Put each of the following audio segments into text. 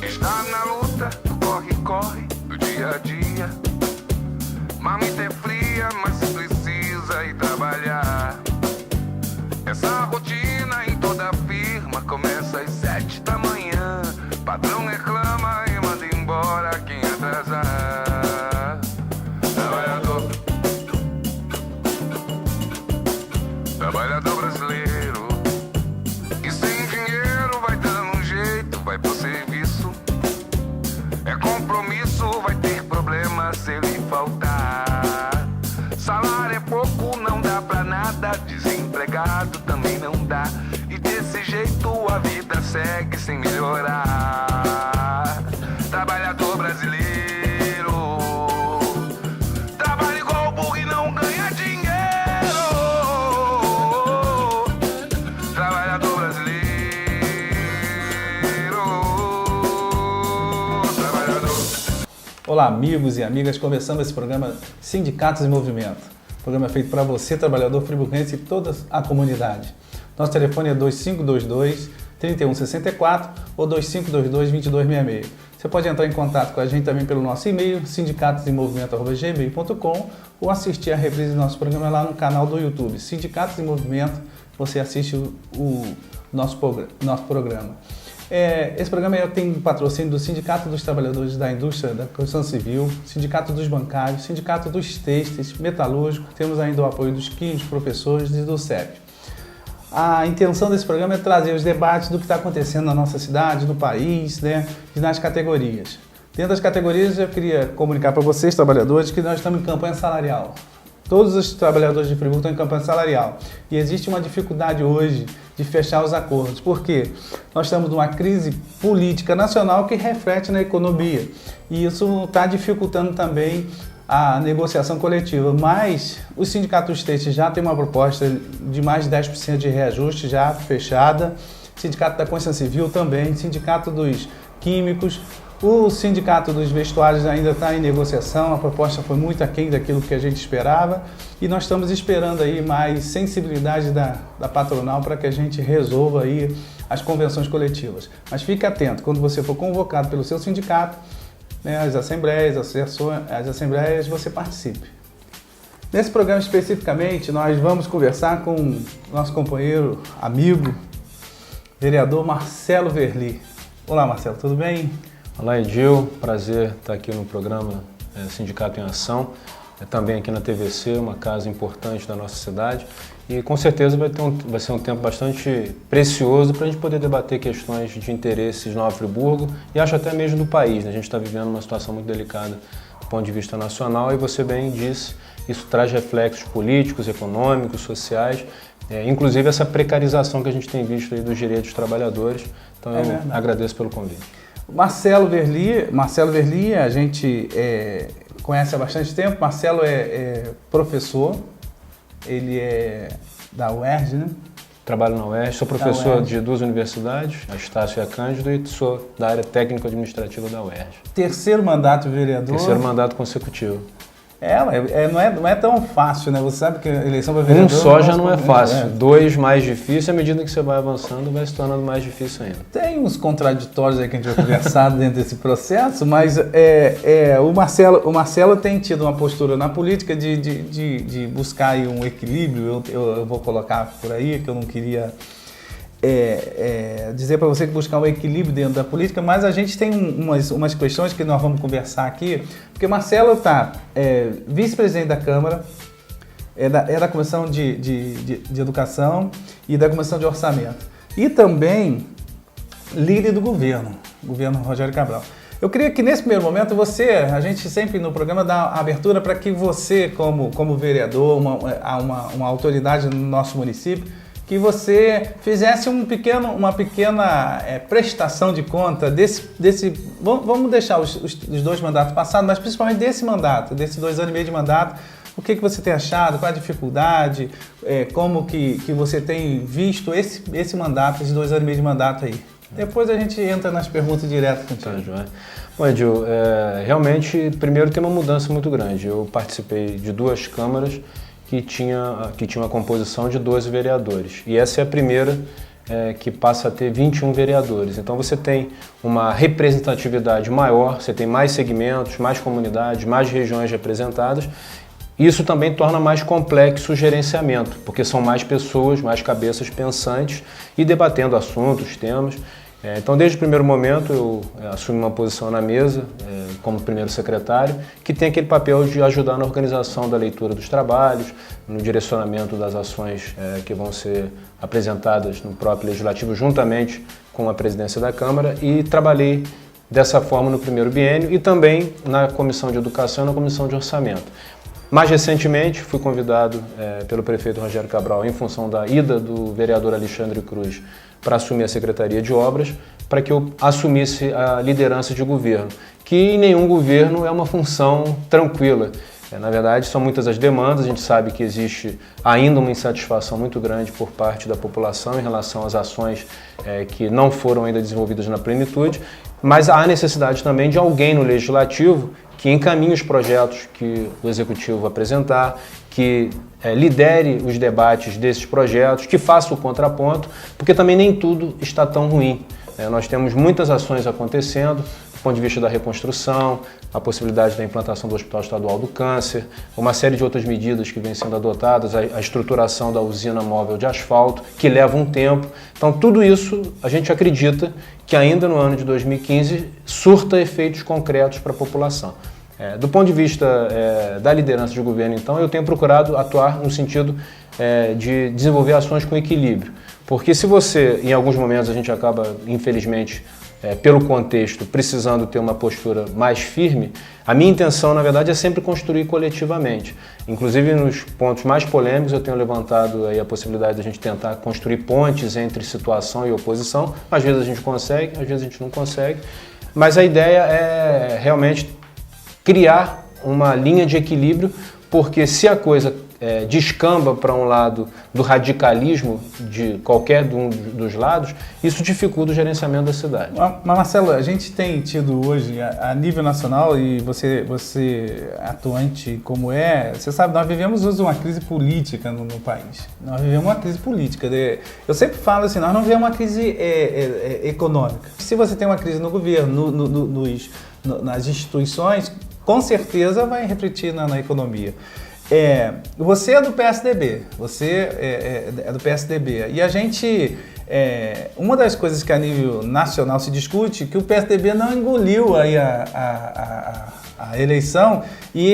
Está na luta, corre do dia a dia. Marmita é fria, mas precisa ir trabalhar. Essa rotina em toda firma começa às 7 da manhã. Patrão reclama e manda embora quem atrasar. Trabalhador brasileiro, e sem dinheiro vai dando um jeito, vai pro serviço. É compromisso, vai ter problema se ele faltar. Salário é pouco, não dá pra nada, desempregado também não dá. E desse jeito a vida segue sem melhorar. Trabalhador brasileiro, trabalha igual burro e não ganha dinheiro. Trabalhador brasileiro, trabalhador. Olá, amigos e amigas, começando esse programa Sindicatos em Movimento. O programa é feito para você, trabalhador friburguense e toda a comunidade. Nosso telefone é 2522-3164 ou 2522-2266. Você pode entrar em contato com a gente também pelo nosso e-mail, sindicatosemmmovimento@gmail.com, ou assistir a reprise do nosso programa lá no canal do YouTube, Sindicatos em Movimento. Você assiste o nosso programa. Esse programa tem patrocínio do Sindicato dos Trabalhadores da Indústria da Construção Civil, Sindicato dos Bancários, Sindicato dos Têxteis, Metalúrgicos, temos ainda o apoio dos químicos, professores e do CEP. A intenção desse programa é trazer os debates do que está acontecendo na nossa cidade, no país, né, e nas categorias. Dentro das categorias, eu queria comunicar para vocês, trabalhadores, que nós estamos em campanha salarial. Todos os trabalhadores de Friburgo estão em campanha salarial. E existe uma dificuldade hoje de fechar os acordos. Por quê? Nós estamos numa crise política nacional que reflete na economia. E isso está dificultando também a negociação coletiva. Mas o Sindicato dos Têxteis já tem uma proposta de mais de 10% de reajuste já fechada. Sindicato da Construção Civil também. Sindicato dos Químicos. O Sindicato dos Vestuários ainda está em negociação, a proposta foi muito aquém daquilo que a gente esperava e nós estamos esperando aí mais sensibilidade da patronal para que a gente resolva aí as convenções coletivas. Mas fique atento, quando você for convocado pelo seu sindicato, né, as assembleias, você participe. Nesse programa especificamente, nós vamos conversar com nosso companheiro, amigo, vereador Marcelo Verli. Olá, Marcelo, tudo bem? Olá, Edil, prazer estar aqui no programa Sindicato em Ação, também aqui na TVC, uma casa importante da nossa cidade e com certeza vai ser um tempo bastante precioso para a gente poder debater questões de interesses de Nova Friburgo e acho até mesmo do país, né? A gente está vivendo uma situação muito delicada do ponto de vista nacional e você bem disse, isso traz reflexos políticos, econômicos, sociais, inclusive essa precarização que a gente tem visto aí dos direitos dos trabalhadores, então eu agradeço pelo convite. Marcelo Verli, a gente conhece há bastante tempo. Marcelo é professor, ele é da UERJ, né? Trabalho na UERJ, sou professor de duas universidades, a Estácio e a Cândido, e sou da área técnico-administrativa da UERJ. Terceiro mandato vereador. Terceiro mandato consecutivo. Não é tão fácil, né? Você sabe que a eleição para vereador... Um só já não é fácil, dois mais difícil, à medida que você vai avançando, vai se tornando mais difícil ainda. Tem uns contraditórios aí que a gente vai conversar dentro desse processo, mas o Marcelo tem tido uma postura na política de buscar aí um equilíbrio, eu vou colocar por aí, que eu não queria... dizer para você que buscar um equilíbrio dentro da política, mas a gente tem umas questões que nós vamos conversar aqui, porque Marcelo está vice-presidente da Câmara, da Comissão de Educação e da Comissão de Orçamento, e também líder do governo Rogério Cabral. Eu queria que nesse primeiro momento a gente sempre no programa dá abertura para que você, como vereador, uma autoridade no nosso município, que você fizesse uma pequena prestação de conta desse vamos deixar os dois mandatos passados, mas principalmente desse mandato, desses 2 anos e meio de mandato, o que você tem achado, qual a dificuldade, como que você tem visto esse mandato, esses 2 anos e meio de mandato aí. Depois a gente entra nas perguntas diretas contigo. Tá, João. Bom, Edil, realmente, primeiro tem uma mudança muito grande. Eu participei de 2 câmaras que tinha uma composição de 12 vereadores. E essa é a primeira que passa a ter 21 vereadores. Então você tem uma representatividade maior, você tem mais segmentos, mais comunidades, mais regiões representadas. Isso também torna mais complexo o gerenciamento, porque são mais pessoas, mais cabeças pensantes e debatendo assuntos, temas. Então, desde o primeiro momento, eu assumi uma posição na mesa, como primeiro secretário, que tem aquele papel de ajudar na organização da leitura dos trabalhos, no direcionamento das ações que vão ser apresentadas no próprio Legislativo, juntamente com a presidência da Câmara, e trabalhei dessa forma no primeiro biênio e também na Comissão de Educação e na Comissão de Orçamento. Mais recentemente, fui convidado pelo prefeito Rogério Cabral, em função da ida do vereador Alexandre Cruz, para assumir a Secretaria de Obras, para que eu assumisse a liderança de governo, que em nenhum governo é uma função tranquila. Na verdade, são muitas as demandas, a gente sabe que existe ainda uma insatisfação muito grande por parte da população em relação às ações que não foram ainda desenvolvidas na plenitude, mas há necessidade também de alguém no Legislativo que encaminhe os projetos que o Executivo apresentar, que lidere os debates desses projetos, que faça o contraponto, porque também nem tudo está tão ruim. Nós temos muitas ações acontecendo, do ponto de vista da reconstrução, a possibilidade da implantação do Hospital Estadual do Câncer, uma série de outras medidas que vêm sendo adotadas, a estruturação da usina móvel de asfalto, que leva um tempo. Então, tudo isso a gente acredita que ainda no ano de 2015 surta efeitos concretos para a população. Do ponto de vista da liderança de governo, então, eu tenho procurado atuar no sentido de desenvolver ações com equilíbrio. Porque se você, em alguns momentos, a gente acaba, infelizmente, pelo contexto, precisando ter uma postura mais firme, a minha intenção, na verdade, é sempre construir coletivamente. Inclusive, nos pontos mais polêmicos, eu tenho levantado aí a possibilidade de a gente tentar construir pontes entre situação e oposição. Às vezes a gente consegue, às vezes a gente não consegue, mas a ideia é realmente criar uma linha de equilíbrio, porque se a coisa descamba para um lado do radicalismo de qualquer dos lados, isso dificulta o gerenciamento da cidade. Mas Marcelo, a gente tem tido hoje, a nível nacional, e você atuante como você sabe, nós vivemos hoje uma crise política no país. Nós vivemos uma crise política. Eu sempre falo assim, nós não vivemos uma crise econômica. Se você tem uma crise no governo, nas instituições, com certeza vai refletir na economia. Você é do PSDB, é do PSDB, e a gente, uma das coisas que a nível nacional se discute, que o PSDB não engoliu aí a eleição e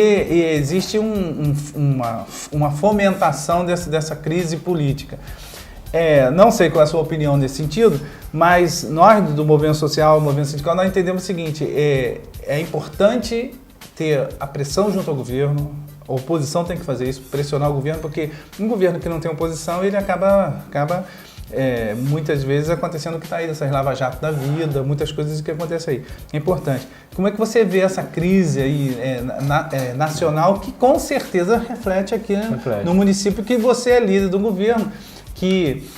existe uma fomentação dessa crise política. Não sei qual é a sua opinião nesse sentido, mas nós do movimento social, movimento sindical, nós entendemos o seguinte, é importante ter a pressão junto ao governo. A oposição tem que fazer isso, pressionar o governo, porque um governo que não tem oposição, ele acaba muitas vezes acontecendo o que está aí, dessas lava-jato da vida, muitas coisas que acontecem aí. É importante. Como é que você vê essa crise aí nacional, que com certeza reflete aqui no município, que você é líder do governo, que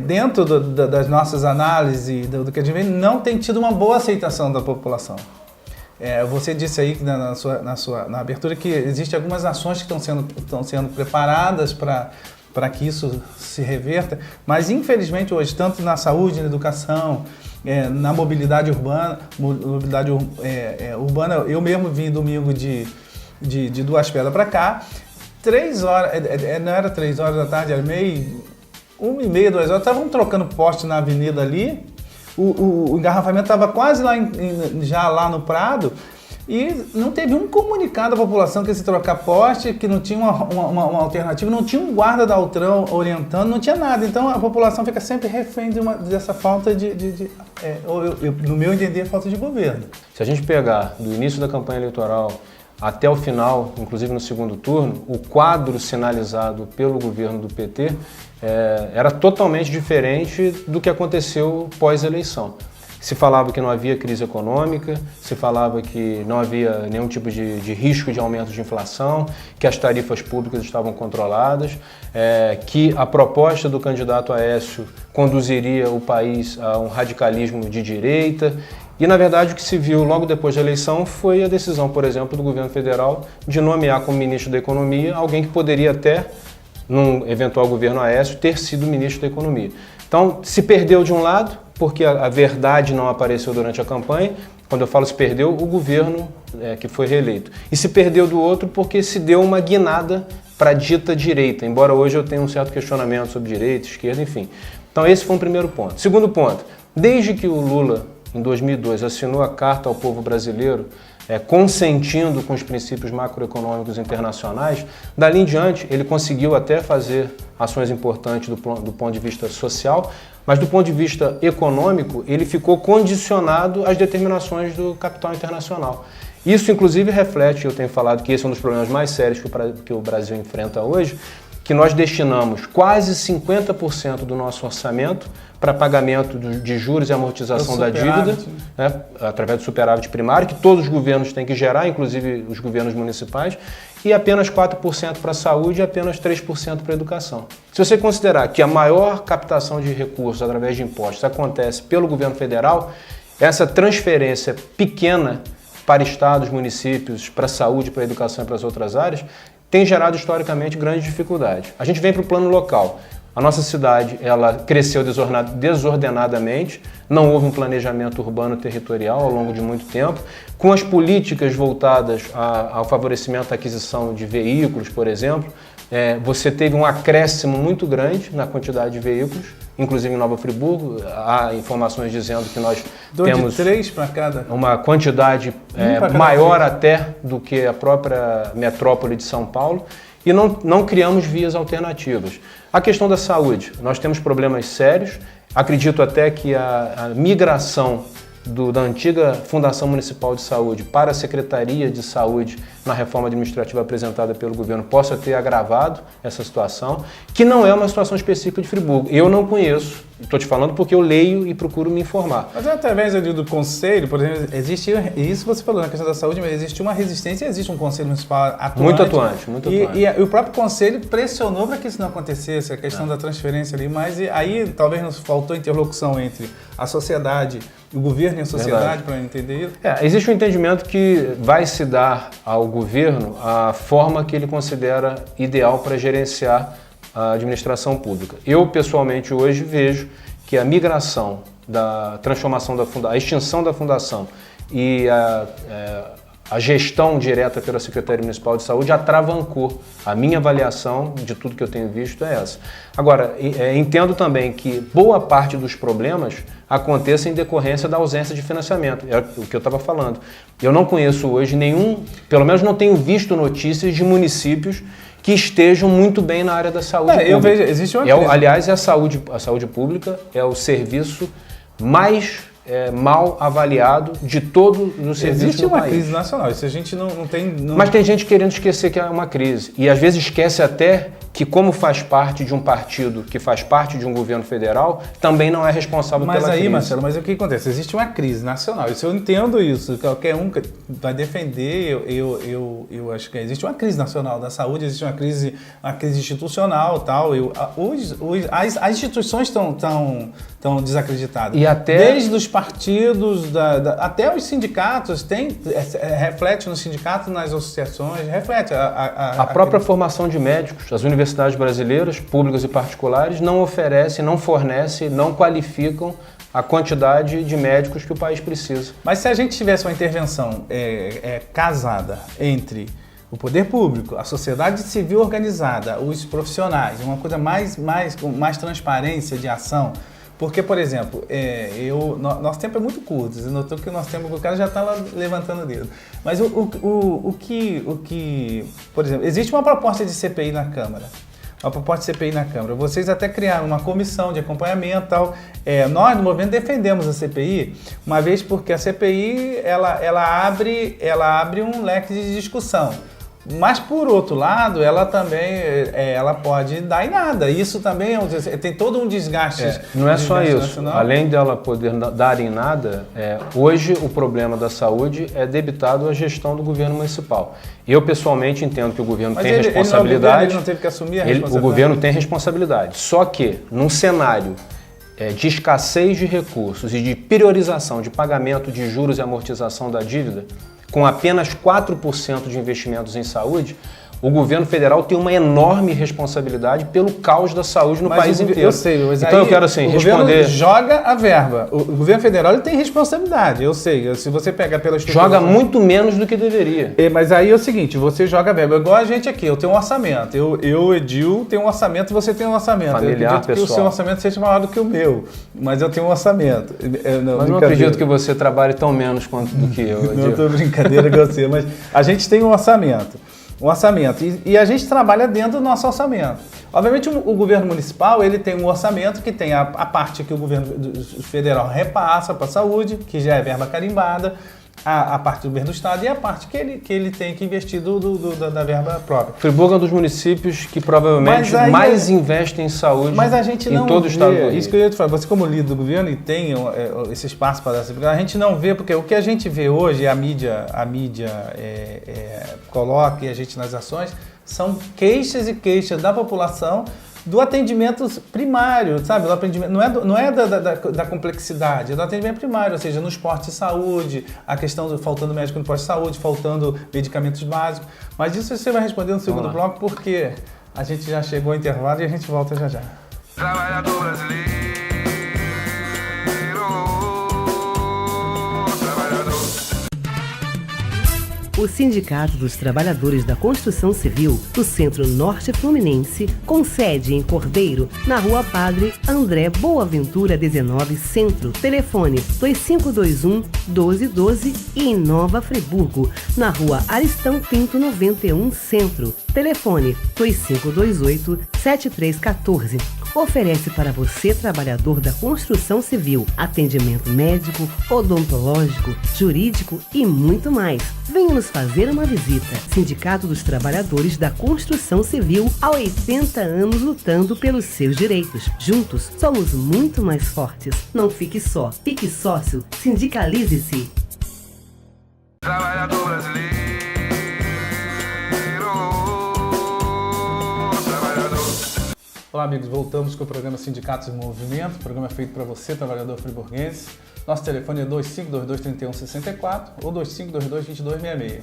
dentro das nossas análises, do que a gente vê, não tem tido uma boa aceitação da população. Você disse aí na abertura que existem algumas ações que estão sendo preparadas para que isso se reverta, mas infelizmente hoje, tanto na saúde, na educação, na mobilidade urbana, eu mesmo vim domingo de Duas Pedras para cá, 3 horas, não era 3 horas da tarde, era 1h30, 2 horas, estavam trocando poste na avenida ali. O engarrafamento estava quase já lá no Prado e não teve um comunicado à população que ia se trocar poste, que não tinha uma alternativa, não tinha um guarda da Altran orientando, não tinha nada. Então a população fica sempre refém dessa falta no meu entender, falta de governo. Se a gente pegar do início da campanha eleitoral até o final, inclusive no segundo turno, o quadro sinalizado pelo governo do PT era totalmente diferente do que aconteceu pós-eleição. Se falava que não havia crise econômica, se falava que não havia nenhum tipo de risco de aumento de inflação, que as tarifas públicas estavam controladas, que a proposta do candidato Aécio conduziria o país a um radicalismo de direita. E, na verdade, o que se viu logo depois da eleição foi a decisão, por exemplo, do governo federal de nomear como ministro da Economia alguém que poderia até, num eventual governo Aécio, ter sido ministro da Economia. Então, se perdeu de um lado, porque a verdade não apareceu durante a campanha. Quando eu falo se perdeu, o governo que foi reeleito. E se perdeu do outro porque se deu uma guinada para a dita direita, embora hoje eu tenha um certo questionamento sobre direita, esquerda, enfim. Então esse foi um primeiro ponto. Segundo ponto, desde que o Lula, em 2002, assinou a Carta ao Povo Brasileiro, consentindo com os princípios macroeconômicos internacionais, dali em diante ele conseguiu até fazer ações importantes do ponto de vista social, mas do ponto de vista econômico ele ficou condicionado às determinações do capital internacional. Isso inclusive reflete, eu tenho falado que esse é um dos problemas mais sérios que o Brasil enfrenta hoje, que nós destinamos quase 50% do nosso orçamento para pagamento de juros e amortização da dívida, né, através do superávit primário, que todos os governos têm que gerar, inclusive os governos municipais, e apenas 4% para a saúde e apenas 3% para a educação. Se você considerar que a maior captação de recursos através de impostos acontece pelo governo federal, essa transferência pequena para estados, municípios, para a saúde, para a educação e para as outras áreas, tem gerado historicamente grandes dificuldades. A gente vem para o plano local. A nossa cidade ela cresceu desordenadamente, não houve um planejamento urbano territorial ao longo de muito tempo. Com as políticas voltadas ao favorecimento da aquisição de veículos, por exemplo, você teve um acréscimo muito grande na quantidade de veículos, inclusive em Nova Friburgo. Há informações dizendo que nós temos de 3 para cada. Uma quantidade maior até do que a própria metrópole de São Paulo. E não criamos vias alternativas. A questão da saúde, nós temos problemas sérios. Acredito até que a migração da antiga Fundação Municipal de Saúde para a Secretaria de Saúde na reforma administrativa apresentada pelo governo possa ter agravado essa situação, que não é uma situação específica de Friburgo. Eu não conheço, estou te falando porque eu leio e procuro me informar. Mas através ali do conselho, por exemplo, existe, isso você falou na questão da saúde, mas existe uma resistência, existe um conselho municipal atuante. Muito atuante, muito atuante. E o próprio conselho pressionou para que isso não acontecesse, a questão da transferência ali, mas aí talvez nos faltou interlocução entre a sociedade, o governo e a sociedade para entender isso. Existe um entendimento que vai se dar ao governo a forma que ele considera ideal para gerenciar a administração pública. Eu, pessoalmente, hoje vejo que a migração da transformação a extinção da fundação e a gestão direta pela Secretaria Municipal de Saúde atravancou. A minha avaliação de tudo que eu tenho visto é essa. Agora, entendo também que boa parte dos problemas aconteça em decorrência da ausência de financiamento. É o que eu estava falando. Eu não conheço hoje pelo menos não tenho visto notícias de municípios que estejam muito bem na área da saúde pública. Eu vejo, existe uma aliás, a saúde pública é o serviço mais mal avaliado de todo o serviço Existe no uma país. crise nacional, isso a gente não tem... Mas tem gente querendo esquecer que é uma crise. E às vezes esquece até que, como faz parte de um partido que faz parte de um governo federal, também não é responsável pela crise. Marcelo, mas o que acontece? Existe uma crise nacional. Isso eu entendo isso. Qualquer um vai defender, eu acho que existe uma crise nacional da saúde, existe uma crise institucional, tal. As instituições estão desacreditadas. E até... Desde os partidos, até os sindicatos, reflete nos sindicatos, nas associações, reflete. A própria formação de médicos, as universidades brasileiras, públicas e particulares, não oferecem, não fornecem, não qualificam a quantidade de médicos que o país precisa. Mas se a gente tivesse uma intervenção casada entre o poder público, a sociedade civil organizada, os profissionais, uma coisa com mais transparência de ação. Porque, por exemplo, nosso tempo é muito curto. Você notou que o cara já está lá levantando o dedo. Mas por exemplo, existe uma proposta de CPI na Câmara. Vocês até criaram uma comissão de acompanhamento e tal. Nós, no movimento, defendemos a CPI, uma vez porque a CPI ela abre um leque de discussão. Mas, por outro lado, ela também pode dar em nada. Isso também tem todo um desgaste. Não é só isso. Nacional. Além dela poder dar em nada, hoje o problema da saúde é debitado à gestão do governo municipal. Eu, pessoalmente, entendo que o governo tem responsabilidade. Ele não teve que assumir a responsabilidade. O governo tem responsabilidade. Só que, num cenário de escassez de recursos e de priorização de pagamento de juros e amortização da dívida, com apenas 4% de investimentos em saúde, O governo federal tem uma enorme responsabilidade pelo caos da saúde no país inteiro. Eu sei, mas então aí eu quero assim, o responder... governo joga a verba. O governo federal ele tem responsabilidade, eu sei. Se você pegar pela estrutura... Joga muito menos do que deveria. Mas aí é o seguinte, você joga a verba. Igual a gente aqui, eu tenho um orçamento. Eu Edil, tenho um orçamento e você tem um orçamento. Familiar, eu acredito pessoal. que o seu orçamento seja maior do que o meu, mas eu tenho um orçamento. Mas não acredito que você trabalhe tão menos quanto do que eu. Não estou brincadeira com você, mas a gente tem um orçamento. E a gente trabalha dentro do nosso orçamento. Obviamente o governo municipal ele tem um orçamento que tem a parte que o governo federal repassa para a saúde, que já é verba carimbada, a parte do governo do estado e a parte que ele tem que investir da verba própria. Friburgo é um dos municípios que provavelmente mais investe em saúde mas a gente não em todo o estado do Rio. Isso que eu ia te falar, você como líder do governo e tem esse espaço para essa, a gente não vê, porque o que a gente vê hoje, a mídia coloca e a gente nas ações, são queixas e queixas da população do atendimento primário, sabe? Do atendimento, não é da complexidade, é do atendimento primário, ou seja, nos postos de saúde, a questão do faltando médico no posto de saúde, faltando medicamentos básicos. Mas isso você vai responder no segundo bloco, porque a gente já chegou ao intervalo e a gente volta já já. Trabalhador brasileiro, trabalhador. O Sindicato dos Trabalhadores da Construção Civil do Centro Norte Fluminense, com sede em Cordeiro, na Rua Padre André Boaventura 19 Centro, telefone 2521-1212 e em Nova Friburgo, na Rua Aristão Pinto 91 Centro, telefone 2528-7314. Oferece para você, trabalhador da construção civil, atendimento médico, odontológico, jurídico e muito mais. Venha nos fazer uma visita. Sindicato dos Trabalhadores da Construção Civil, há 80 anos lutando pelos seus direitos. Juntos, somos muito mais fortes. Não fique só, fique sócio, sindicalize-se. Trabalhador brasileiro, trabalhador. Olá amigos, voltamos com o programa Sindicatos em Movimento. O programa é feito para você, trabalhador friburguense. Nosso telefone é 2522-3164 ou 2522-2266.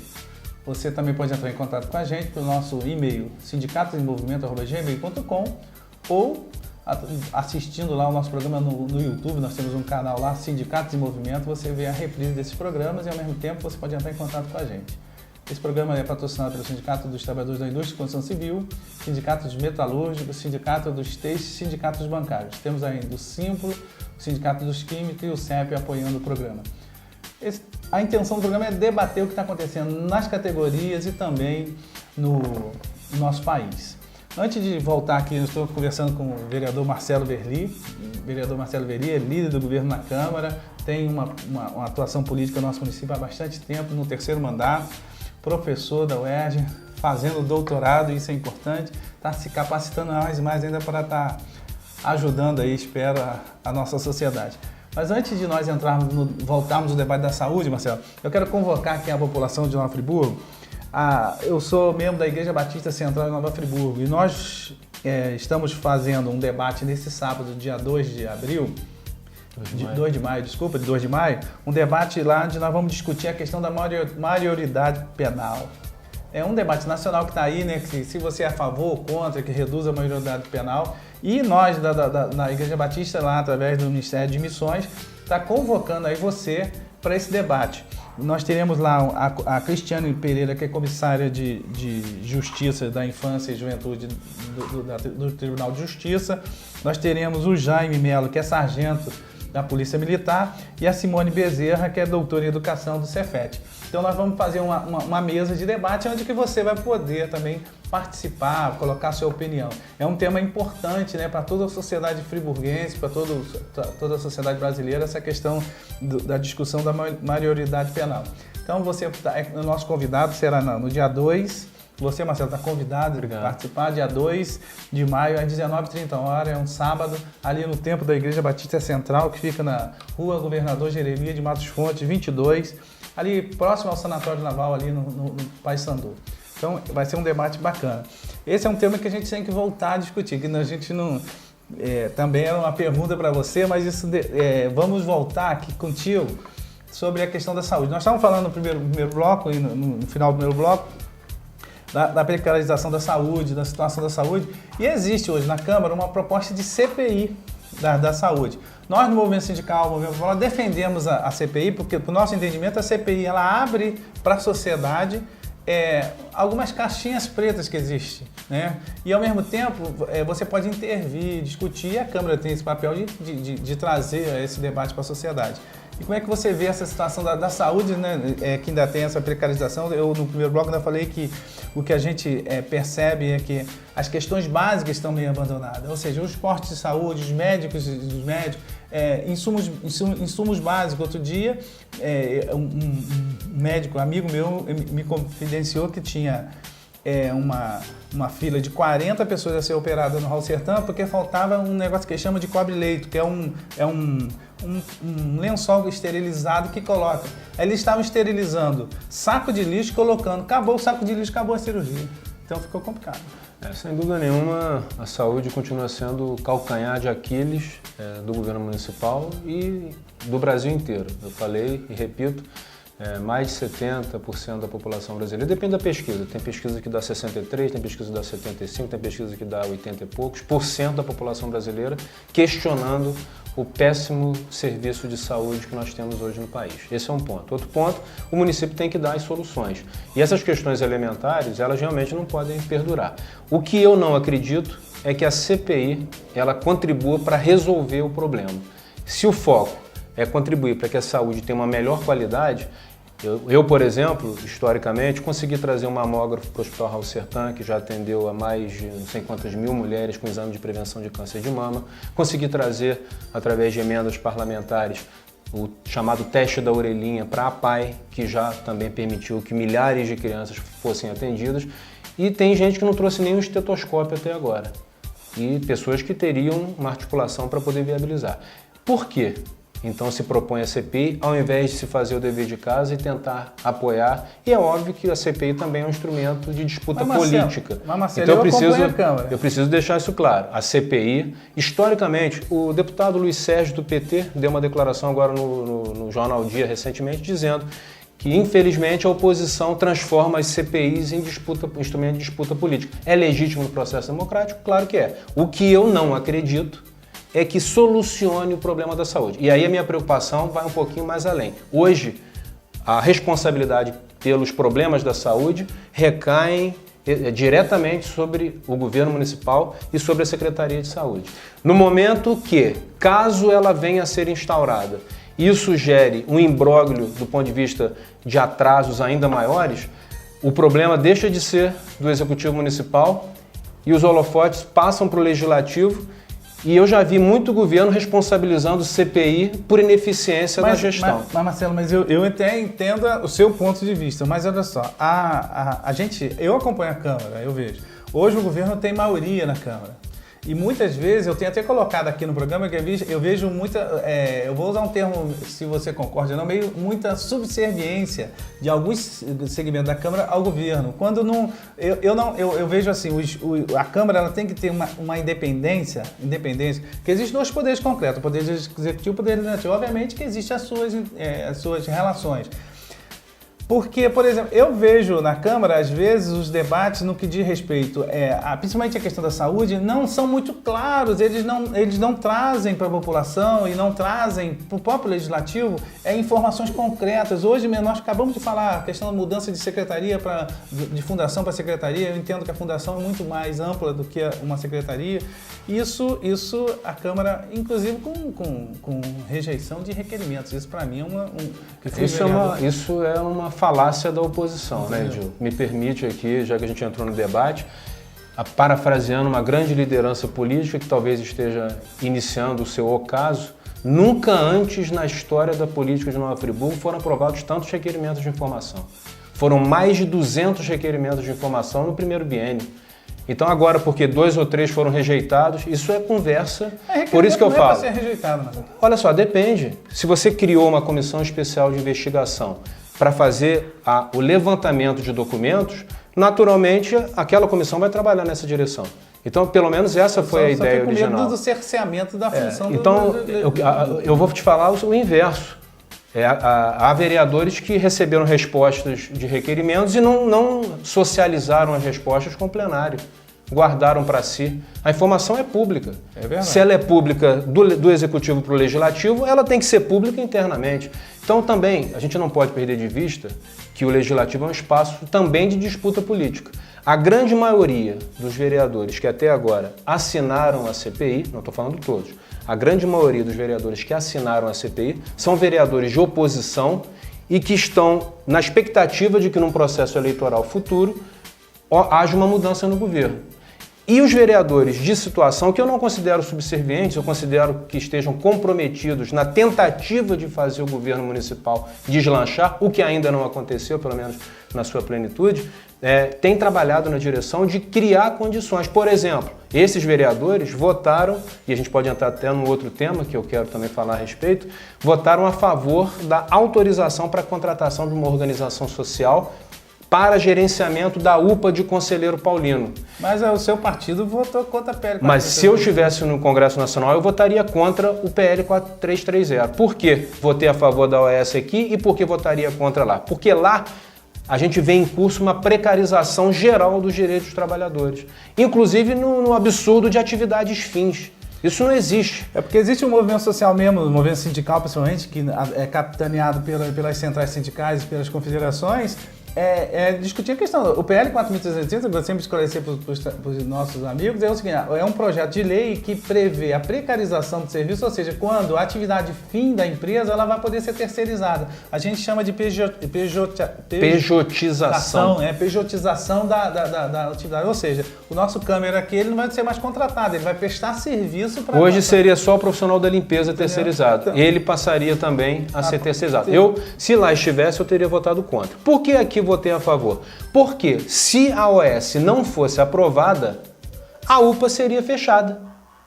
Você também pode entrar em contato com a gente pelo nosso e-mail sindicatosemmmovimento@gmail.com ou assistindo lá o nosso programa no YouTube. Nós temos um canal lá, Sindicatos em Movimento. Você vê a reprise desses programas e ao mesmo tempo você pode entrar em contato com a gente. Esse programa é patrocinado pelo Sindicato dos Trabalhadores da Indústria e Construção Civil, Sindicato dos Metalúrgicos, Sindicato dos Têxteis e Sindicato dos Bancários. Temos ainda o Simplo, o Sindicato dos Químicos e o CEP apoiando o programa. A intenção do programa é debater o que está acontecendo nas categorias e também no nosso país. Antes de voltar aqui, eu estou conversando com o vereador Marcelo Verli. O vereador Marcelo Verli é líder do governo na Câmara, tem uma atuação política no nosso município há bastante tempo, no terceiro mandato. Professor da UERJ, fazendo doutorado, isso é importante, está se capacitando mais e mais ainda para estar ajudando aí, espero, a nossa sociedade. Mas antes de nós voltarmos no debate da saúde, Marcelo, eu quero convocar aqui a população de Nova Friburgo. Eu sou membro da Igreja Batista Central de Nova Friburgo e nós estamos fazendo um debate nesse sábado, dia 2 de maio, um debate lá onde nós vamos discutir a questão da maioridade penal. É um debate nacional que está aí, né? Que se você é a favor ou contra, que reduza a maioridade penal. E nós, na Igreja Batista, lá através do Ministério de Missões, está convocando aí você para esse debate. Nós teremos lá a Cristiane Pereira, que é comissária de Justiça da Infância e Juventude do Tribunal de Justiça. Nós teremos o Jaime Melo, que é sargento da Polícia Militar, e a Simone Bezerra, que é doutora em Educação do Cefet. Então nós vamos fazer uma mesa de debate onde que você vai poder também participar, colocar a sua opinião. É um tema importante, né, para toda a sociedade friburguense, para toda a sociedade brasileira, essa questão da discussão da maioridade penal. Então o nosso convidado será no dia 2. Você, Marcelo, está convidado a participar dia 2 de maio, às 19h30, é um sábado, ali no Templo da Igreja Batista Central, que fica na Rua Governador Jeremias de Matos Fontes, 22, ali próximo ao Sanatório Naval, ali no Paissandu. Então, vai ser um debate bacana. Esse é um tema que a gente tem que voltar a discutir, que a gente não... também era uma pergunta para você, mas vamos voltar aqui contigo sobre a questão da saúde. Nós estávamos falando no primeiro bloco, e no final do primeiro bloco, da precarização da saúde, da situação da saúde. E existe hoje na Câmara uma proposta de CPI da saúde. Nós, no Movimento Sindical, no Movimento Popular, defendemos a CPI, porque, para o nosso entendimento, a CPI ela abre para a sociedade algumas caixinhas pretas que existem, né? E, ao mesmo tempo, você pode intervir, discutir, e a Câmara tem esse papel de trazer esse debate para a sociedade. E como é que você vê essa situação da saúde, né, que ainda tem essa precarização? Eu, no primeiro bloco, ainda falei que o que a gente percebe é que as questões básicas estão meio abandonadas. Ou seja, os postos de saúde, os médicos, insumos básicos. Outro dia, um médico, amigo meu, me confidenciou que tinha uma fila de 40 pessoas a ser operada no Raul Sertã porque faltava um negócio que chama de cobre-leito, que é um lençol esterilizado que coloca. Eles estavam esterilizando saco de lixo, colocando, acabou o saco de lixo, acabou a cirurgia. Então ficou complicado. Sem dúvida nenhuma, a saúde continua sendo o calcanhar de Aquiles do governo municipal e do Brasil inteiro. Eu falei e repito, mais de 70% da população brasileira, depende da pesquisa, tem pesquisa que dá 63%, tem pesquisa que dá 75%, tem pesquisa que dá 80 e poucos % da população brasileira questionando o péssimo serviço de saúde que nós temos hoje no país. Esse é um ponto. Outro ponto, o município tem que dar as soluções. E essas questões elementares, elas realmente não podem perdurar. O que eu não acredito é que a CPI ela contribua para resolver o problema. Se o foco é contribuir para que a saúde tenha uma melhor qualidade, eu, por exemplo, historicamente, consegui trazer um mamógrafo para o Hospital Raul Sertã, que já atendeu a mais de não sei quantas mil mulheres com exame de prevenção de câncer de mama. Consegui trazer, através de emendas parlamentares, o chamado teste da orelhinha para a APAE, que já também permitiu que milhares de crianças fossem atendidas. E tem gente que não trouxe nem um estetoscópio até agora. E pessoas que teriam uma articulação para poder viabilizar. Por quê? Então se propõe a CPI, ao invés de se fazer o dever de casa e tentar apoiar. E é óbvio que a CPI também é um instrumento de disputa política. Marcelo, então eu preciso deixar isso claro. A CPI, historicamente, o deputado Luiz Sérgio do PT deu uma declaração agora no Jornal Dia recentemente dizendo que, infelizmente, a oposição transforma as CPIs em instrumento de disputa política. É legítimo no processo democrático? Claro que é. O que eu não acredito é que solucione o problema da saúde. E aí a minha preocupação vai um pouquinho mais além. Hoje, a responsabilidade pelos problemas da saúde recai diretamente sobre o governo municipal e sobre a Secretaria de Saúde. No momento que, caso ela venha a ser instaurada, isso gere um imbróglio do ponto de vista de atrasos ainda maiores, o problema deixa de ser do Executivo Municipal e os holofotes passam para o Legislativo. E eu já vi muito governo responsabilizando o CPI por ineficiência na gestão. Mas Marcelo, eu até entendo o seu ponto de vista, mas olha só, eu acompanho a Câmara, eu vejo. Hoje o governo tem maioria na Câmara. E muitas vezes, eu tenho até colocado aqui no programa, que eu vejo muita, eu vou usar um termo, se você concorda ou não, muita subserviência de alguns segmentos da Câmara ao governo. Quando não, eu vejo assim, a Câmara ela tem que ter uma independência, que existem dois poderes concretos, o poder executivo e o poder legislativo. Obviamente que existem as suas relações. Porque, por exemplo, eu vejo na Câmara, às vezes, os debates no que diz respeito, principalmente a questão da saúde, não são muito claros, eles não trazem para a população e não trazem para o próprio Legislativo informações concretas. Hoje mesmo, nós acabamos de falar a questão da mudança de secretaria, de fundação para secretaria. Eu entendo que a fundação é muito mais ampla do que uma secretaria. Isso a Câmara, inclusive com rejeição de requerimentos. Isso, para mim, Isso é uma falácia da oposição, né, Gil? Me permite aqui, já que a gente entrou no debate, parafraseando uma grande liderança política que talvez esteja iniciando o seu ocaso, nunca antes na história da política de Nova Friburgo foram aprovados tantos requerimentos de informação. Foram mais de 200 requerimentos de informação no primeiro biênio. Então agora, porque 2 ou 3 foram rejeitados, isso é conversa, por isso que eu falo. Não é para ser rejeitado, mas... Olha só, depende. Se você criou uma comissão especial de investigação para fazer o levantamento de documentos, naturalmente aquela comissão vai trabalhar nessa direção. Então, pelo menos essa foi a ideia original. Do cerceamento da função Então, eu vou te falar o inverso. Há vereadores que receberam respostas de requerimentos e não socializaram as respostas com o plenário. Guardaram para si. A informação é pública. É verdade. Se ela é pública do Executivo para o Legislativo, ela tem que ser pública internamente. Então também, a gente não pode perder de vista que o Legislativo é um espaço também de disputa política. A grande maioria dos vereadores que até agora assinaram a CPI, não estou falando todos, a grande maioria dos vereadores que assinaram a CPI são vereadores de oposição e que estão na expectativa de que num processo eleitoral futuro haja uma mudança no governo. E os vereadores de situação, que eu não considero subservientes, eu considero que estejam comprometidos na tentativa de fazer o governo municipal deslanchar, o que ainda não aconteceu, pelo menos na sua plenitude, têm trabalhado na direção de criar condições. Por exemplo, esses vereadores votaram, e a gente pode entrar até num outro tema que eu quero também falar a respeito, votaram a favor da autorização para a contratação de uma organização social para gerenciamento da UPA de Conselheiro Paulino. Mas o seu partido votou contra a PL 430. Mas se eu estivesse no Congresso Nacional, eu votaria contra o PL 4330. Por quê? Votei a favor da OAS aqui e por que votaria contra lá? Porque lá a gente vê em curso uma precarização geral dos direitos dos trabalhadores, inclusive no absurdo de atividades fins. Isso não existe. É porque existe um movimento social mesmo, um movimento sindical principalmente, que é capitaneado pelas centrais sindicais e pelas confederações, discutir a questão. O PL 4.380, eu vou sempre esclarecer para os nossos amigos, é o seguinte: é um projeto de lei que prevê a precarização do serviço, ou seja, quando a atividade fim da empresa ela vai poder ser terceirizada. A gente chama de pejotização. Pejotização da atividade. Ou seja, o nosso câmera aqui ele não vai ser mais contratado, ele vai prestar serviço para... Hoje seria só o profissional da limpeza terceirizado. Então, ele passaria também a ser terceirizado. Se lá estivesse, eu teria votado contra. Por que aqui votei a favor? Porque se a OAS não fosse aprovada, a UPA seria fechada.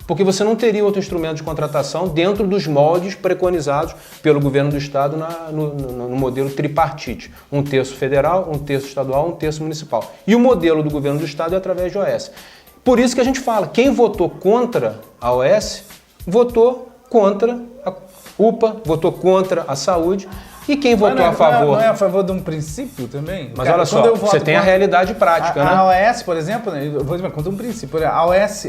Porque você não teria outro instrumento de contratação dentro dos moldes preconizados pelo governo do estado no modelo tripartite. 1/3 federal, 1/3 estadual, 1/3 municipal. E o modelo do governo do estado é através de OAS. Por isso que a gente fala, quem votou contra a OAS, votou contra a UPA, votou contra a saúde. E quem votou a favor? Não é a favor de um princípio também? Mas olha só, você tem a realidade prática, né? A OAS, por exemplo, eu vou dizer contra um princípio. A OAS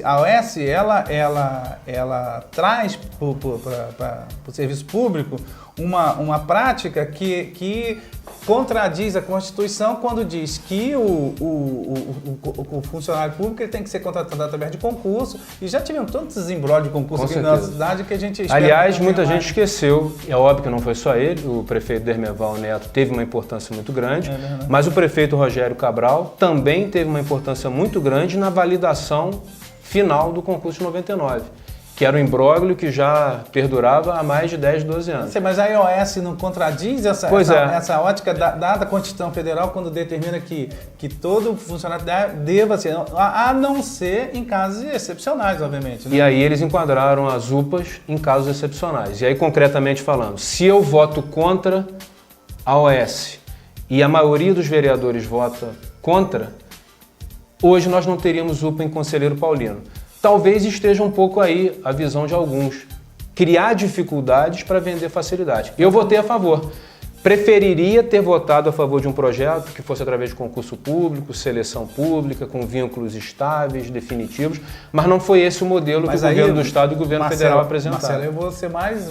ela traz para o serviço público uma prática que contradiz a Constituição quando diz que o funcionário público ele tem que ser contratado através de concurso, e já tivemos tantos embrólios de concurso aqui na nossa cidade que a gente espera. Aliás, muita gente esqueceu, é óbvio que não foi só ele, o prefeito Dermeval Neto teve uma importância muito grande, mas o prefeito Rogério Cabral também teve uma importância muito grande na validação final do concurso de 99. Que era um imbróglio que já perdurava há mais de 10, 12 anos. Mas a OAS não contradiz essa ótica da Constituição Federal quando determina que todo funcionário deva ser, a não ser em casos excepcionais, obviamente. Né? E aí eles enquadraram as UPAs em casos excepcionais. E aí, concretamente falando, se eu voto contra a OAS e a maioria dos vereadores vota contra, hoje nós não teríamos UPA em Conselheiro Paulino. Talvez esteja um pouco aí a visão de alguns. Criar dificuldades para vender facilidade. Eu votei a favor. Preferiria ter votado a favor de um projeto que fosse através de concurso público, seleção pública, com vínculos estáveis, definitivos, mas não foi esse o modelo que o governo do estado e o governo federal apresentaram. Marcelo, eu vou ser mais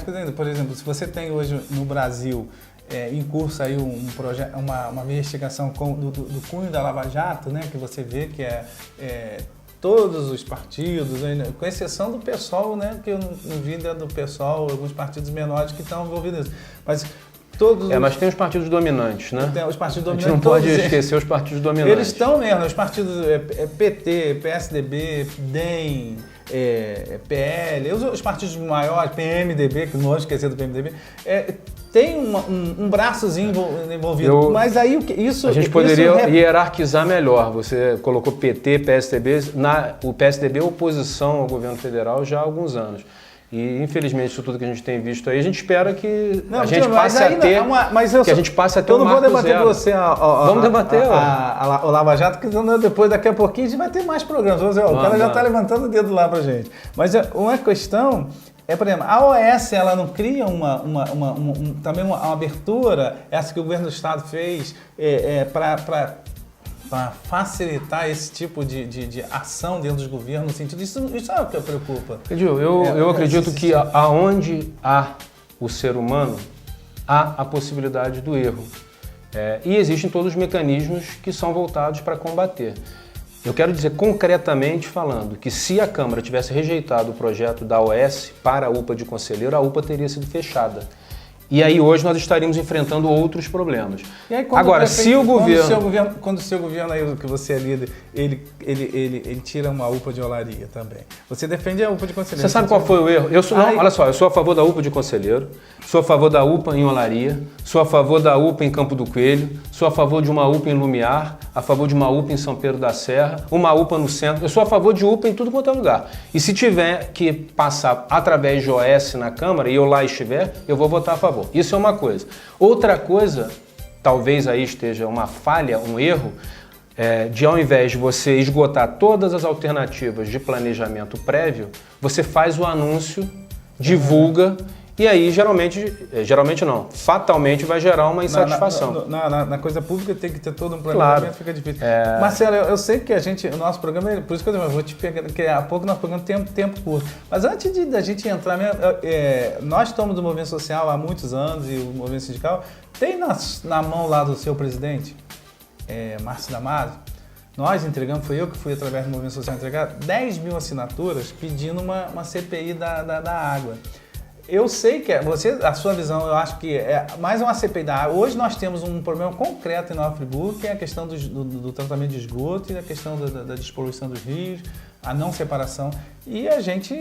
coisa ainda. Por exemplo, se você tem hoje no Brasil em curso aí um projeto, uma investigação do cunho da Lava Jato, né, que você vê que todos os partidos, com exceção do PSOL, né, que eu não vi do PSOL, alguns partidos menores que estão envolvidos nisso. Mas todos mas tem os partidos dominantes, né? Tem os partidos dominantes. A gente não pode esquecer os partidos dominantes. Eles estão mesmo, os partidos PT, PSDB, DEM, PL, os partidos maiores, PMDB, que não vou esquecer do PMDB, tem um braçozinho envolvido. Mas aí isso... A gente poderia hierarquizar melhor. Você colocou PT, PSDB. O PSDB é oposição ao governo federal já há alguns anos. E, infelizmente, isso tudo que a gente tem visto aí, a gente espera que a gente passe a ter um marco zero. Eu não vou debater com você Vamos debater, o Lava Jato, que depois, daqui a pouquinho, a gente vai ter mais programas. O cara já está levantando o dedo lá pra gente. Mas uma questão por exemplo, a OS ela não cria também uma abertura, essa que o governo do estado fez para facilitar esse tipo de ação dentro dos governos, no sentido isso é o que preocupa. Edil, eu acredito que aonde há o ser humano, há a possibilidade do erro. E existem todos os mecanismos que são voltados para combater. Eu quero dizer concretamente falando que se a Câmara tivesse rejeitado o projeto da OS para a UPA de Conselheiro, a UPA teria sido fechada. E aí hoje nós estaríamos enfrentando outros problemas. E aí, agora, se o governo... Quando o seu governo aí, que você é líder, ele tira uma UPA de Olaria também. Você defende a UPA de Conselheiro. Você sabe qual foi o erro? Olha só, eu sou a favor da UPA de Conselheiro, sou a favor da UPA em Olaria, sou a favor da UPA em Campo do Coelho, sou a favor de uma UPA em Lumiar, a favor de uma UPA em São Pedro da Serra, uma UPA no centro. Eu sou a favor de UPA em tudo quanto é lugar. E se tiver que passar através de OS na Câmara e eu lá estiver, eu vou votar a favor. Isso é uma coisa. Outra coisa, talvez aí esteja uma falha, um erro, de ao invés de você esgotar todas as alternativas de planejamento prévio, você faz o anúncio, divulga, e aí geralmente não, fatalmente vai gerar uma insatisfação. Na coisa pública tem que ter todo um planejamento, claro. Fica difícil. Marcelo, eu sei que o nosso programa, por isso que eu vou te pegar, que a pouco nós programa tem tempo curto. Mas antes da gente entrar, nós estamos do movimento social há muitos anos e o movimento sindical tem na mão lá do seu presidente, Márcio Damasio, nós entregamos, foi eu que fui através do movimento social entregar 10 mil assinaturas pedindo uma CPI da água. Eu sei que a sua visão, eu acho que é mais uma CPI da água. Hoje nós temos um problema concreto em Nova Friburgo, que é a questão do tratamento de esgoto e a questão da despoluição dos rios, a não separação. E a gente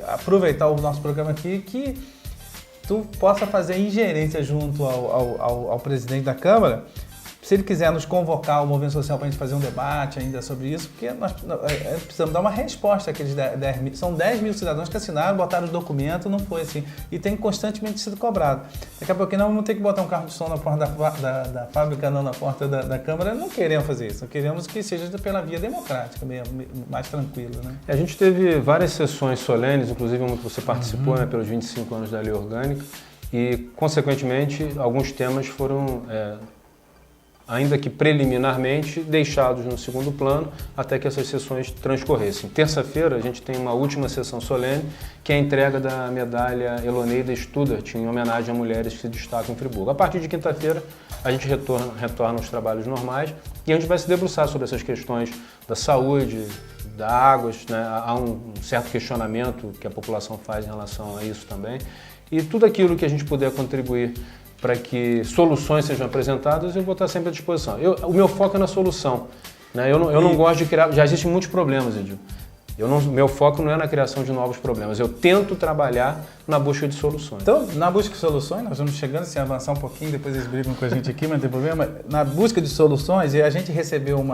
aproveitar o nosso programa aqui que tu possa fazer ingerência junto ao presidente da Câmara, se ele quiser nos convocar ao movimento social para a gente fazer um debate ainda sobre isso, porque nós precisamos dar uma resposta àqueles 10 mil. São 10 mil cidadãos que assinaram, botaram o documento, não foi assim. E tem constantemente sido cobrado. Daqui a pouquinho nós vamos ter que botar um carro de som na porta da fábrica, não na porta da Câmara. Não queremos fazer isso. Queremos que seja pela via democrática, mais tranquilo. Né? A gente teve várias sessões solenes, inclusive uma que você participou, pelos 25 anos da Lei Orgânica, e, consequentemente, alguns temas foram... ainda que preliminarmente, deixados no segundo plano até que essas sessões transcorressem. Terça-feira a gente tem uma última sessão solene, que é a entrega da medalha Eloneida Studart, em homenagem a mulheres que se destacam em Friburgo. A partir de quinta-feira a gente retorna aos trabalhos normais e a gente vai se debruçar sobre essas questões da saúde, da águas, né? Há um certo questionamento que a população faz em relação a isso também. E tudo aquilo que a gente puder contribuir para que soluções sejam apresentadas, eu vou estar sempre à disposição. O meu foco é na solução. Né? Eu não gosto de criar... Já existem muitos problemas, Edil. Meu foco não é na criação de novos problemas. Eu tento trabalhar na busca de soluções. Então, na busca de soluções, nós vamos chegando, se avançar um pouquinho, depois eles brigam com a gente aqui, mas não tem problema. Na busca de soluções, e a gente recebeu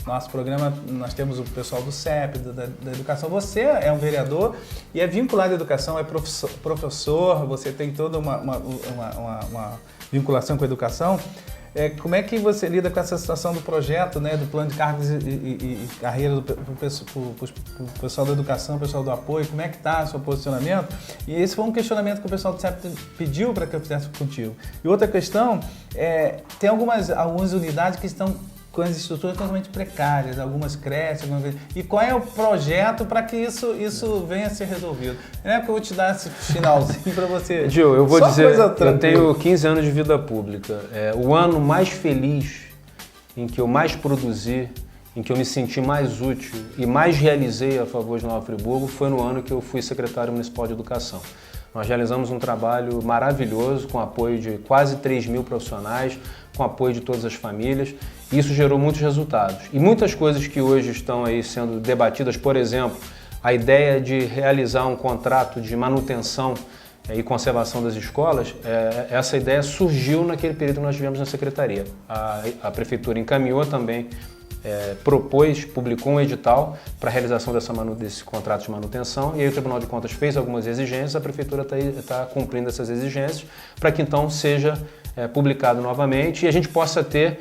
nosso programa, nós temos o pessoal do CEP, da educação. Você é um vereador e é vinculado à educação, é professor, você tem toda uma vinculação com a educação. Como é que você lida com essa situação do projeto, né, do plano de cargos e carreira para o pessoal da educação, pessoal do apoio? Como é que está o seu posicionamento? E esse foi um questionamento que o pessoal do CEP pediu para que eu fizesse contigo. E outra questão, tem algumas unidades que estão com as estruturas totalmente precárias, algumas creches, e qual é o projeto para que isso venha a ser resolvido? Não é porque eu vou te dar esse finalzinho para você... Gil, eu vou dizer, eu tenho 15 anos de vida pública. O ano mais feliz, em que eu mais produzi, em que eu me senti mais útil e mais realizei a favor de Nova Friburgo, foi no ano que eu fui secretário municipal de educação. Nós realizamos um trabalho maravilhoso, com apoio de quase 3 mil profissionais, com apoio de todas as famílias, e isso gerou muitos resultados. E muitas coisas que hoje estão aí sendo debatidas, por exemplo, a ideia de realizar um contrato de manutenção e conservação das escolas, essa ideia surgiu naquele período que nós tivemos na secretaria. A prefeitura encaminhou também, publicou um edital para a realização desse contrato de manutenção, e aí o Tribunal de Contas fez algumas exigências, a prefeitura está cumprindo essas exigências para que então seja publicado novamente e a gente possa ter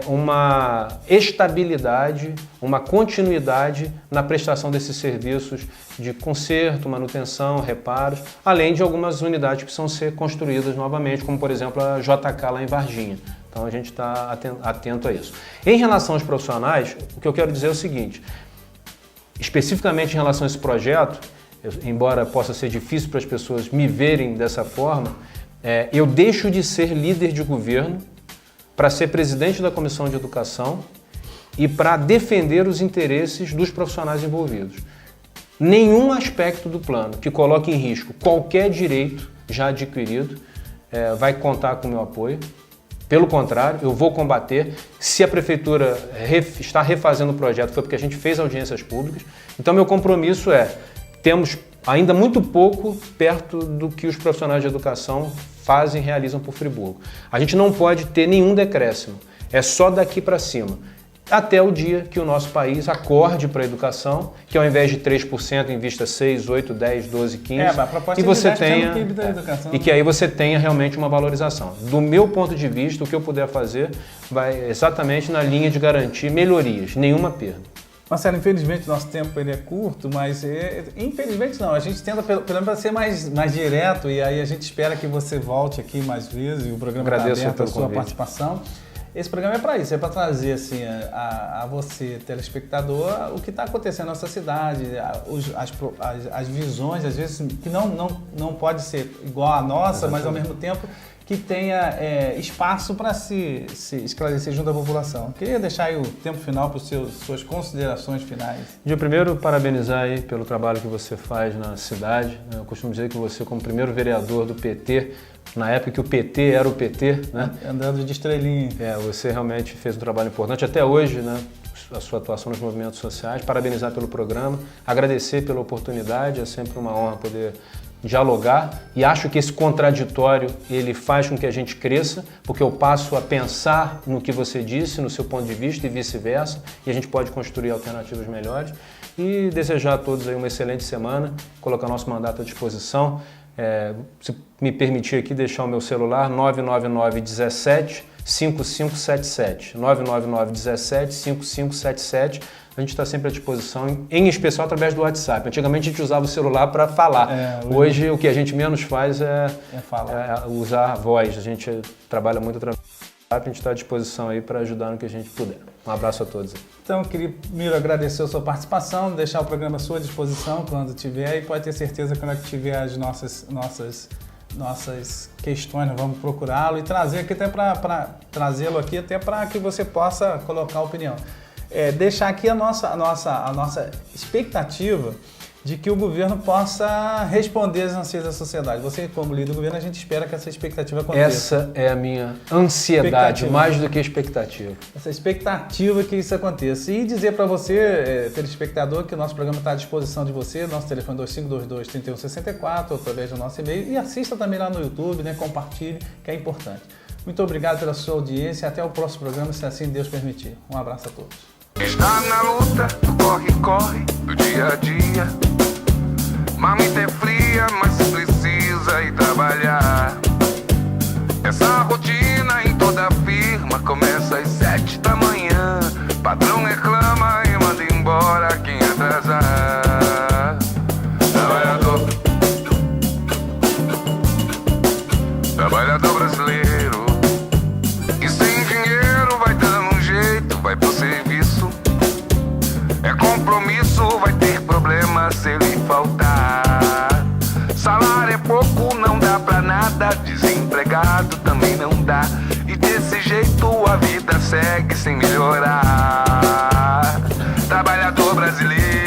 uma estabilidade, uma continuidade na prestação desses serviços de conserto, manutenção, reparos, além de algumas unidades que precisam ser construídas novamente, como por exemplo a JK lá em Varginha. Então a gente está atento a isso. Em relação aos profissionais, o que eu quero dizer é o seguinte, especificamente em relação a esse projeto, embora possa ser difícil para as pessoas me verem dessa forma, eu deixo de ser líder de governo para ser presidente da Comissão de Educação e para defender os interesses dos profissionais envolvidos. Nenhum aspecto do plano que coloque em risco qualquer direito já adquirido vai contar com o meu apoio. Pelo contrário, eu vou combater. Se a Prefeitura está refazendo o projeto, foi porque a gente fez audiências públicas. Então, meu compromisso temos ainda muito pouco perto do que os profissionais de educação fazem e realizam por Friburgo. A gente não pode ter nenhum decréscimo, é só daqui para cima, até o dia que o nosso país acorde para a educação, que ao invés de 3% invista 6, 8, 10, 12, 15, a proposta e você tenha no PIB da educação, e que aí você tenha realmente uma valorização. Do meu ponto de vista, o que eu puder fazer vai exatamente na linha de garantir melhorias, nenhuma perda. Marcelo, infelizmente nosso tempo ele é curto, mas infelizmente não, a gente tenta pelo menos para ser mais direto e aí a gente espera que você volte aqui mais vezes e o programa está aberto à sua participação. Esse programa é para isso, é para trazer assim, a você, telespectador, o que está acontecendo na nossa cidade, as visões, às vezes, que não pode ser igual à nossa, mas ao mesmo tempo que tenha espaço para se esclarecer junto à população. Queria deixar aí o tempo final para suas considerações finais. Eu primeiro parabenizar aí pelo trabalho que você faz na cidade. Eu costumo dizer que você, como primeiro vereador do PT, na época que o PT era o PT, né? Andando de estrelinha. Você realmente fez um trabalho importante até hoje, né? A sua atuação nos movimentos sociais. Parabenizar pelo programa, agradecer pela oportunidade, é sempre uma honra poder dialogar e acho que esse contraditório ele faz com que a gente cresça, porque eu passo a pensar no que você disse, no seu ponto de vista e vice-versa, e a gente pode construir alternativas melhores e desejar a todos aí uma excelente semana, colocar nosso mandato à disposição. Se me permitir aqui deixar o meu celular 999 17 5577 999 17 5577. A gente está sempre à disposição, em especial através do WhatsApp. Antigamente a gente usava o celular para falar. Hoje o que a gente menos faz é usar a voz. A gente trabalha muito através do WhatsApp, a gente está à disposição aí para ajudar no que a gente puder. Um abraço a todos. Então, queria primeiro agradecer a sua participação, deixar o programa à sua disposição quando tiver e pode ter certeza que quando tiver as nossas questões, nós vamos procurá-lo e trazer aqui até para trazê-lo aqui até para que você possa colocar a opinião. Deixar aqui a nossa expectativa de que o governo possa responder às anseios da sociedade. Você, como líder do governo, a gente espera que essa expectativa aconteça. Essa é a minha ansiedade, mais do que expectativa. Essa expectativa que isso aconteça. E dizer para você, telespectador, que o nosso programa está à disposição de você, nosso telefone 2522-3164, através do nosso e-mail, e assista também lá no YouTube, né? Compartilhe, que é importante. Muito obrigado pela sua audiência e até o próximo programa, se assim Deus permitir. Um abraço a todos. Está na luta, corre do dia a dia. Marmita é fria, mas precisa ir trabalhar. Essa rotina em toda firma começa às 7 da manhã. Patrão reclama e manda embora quem atrasar. Trabalhador brasileiro, e sem dinheiro vai dando um jeito, vai pro serviço. É compromisso, vai ter problema se ele faltar. Salário é pouco, não dá pra nada. Desempregado também não dá. E desse jeito a vida segue sem melhorar. Trabalhador brasileiro,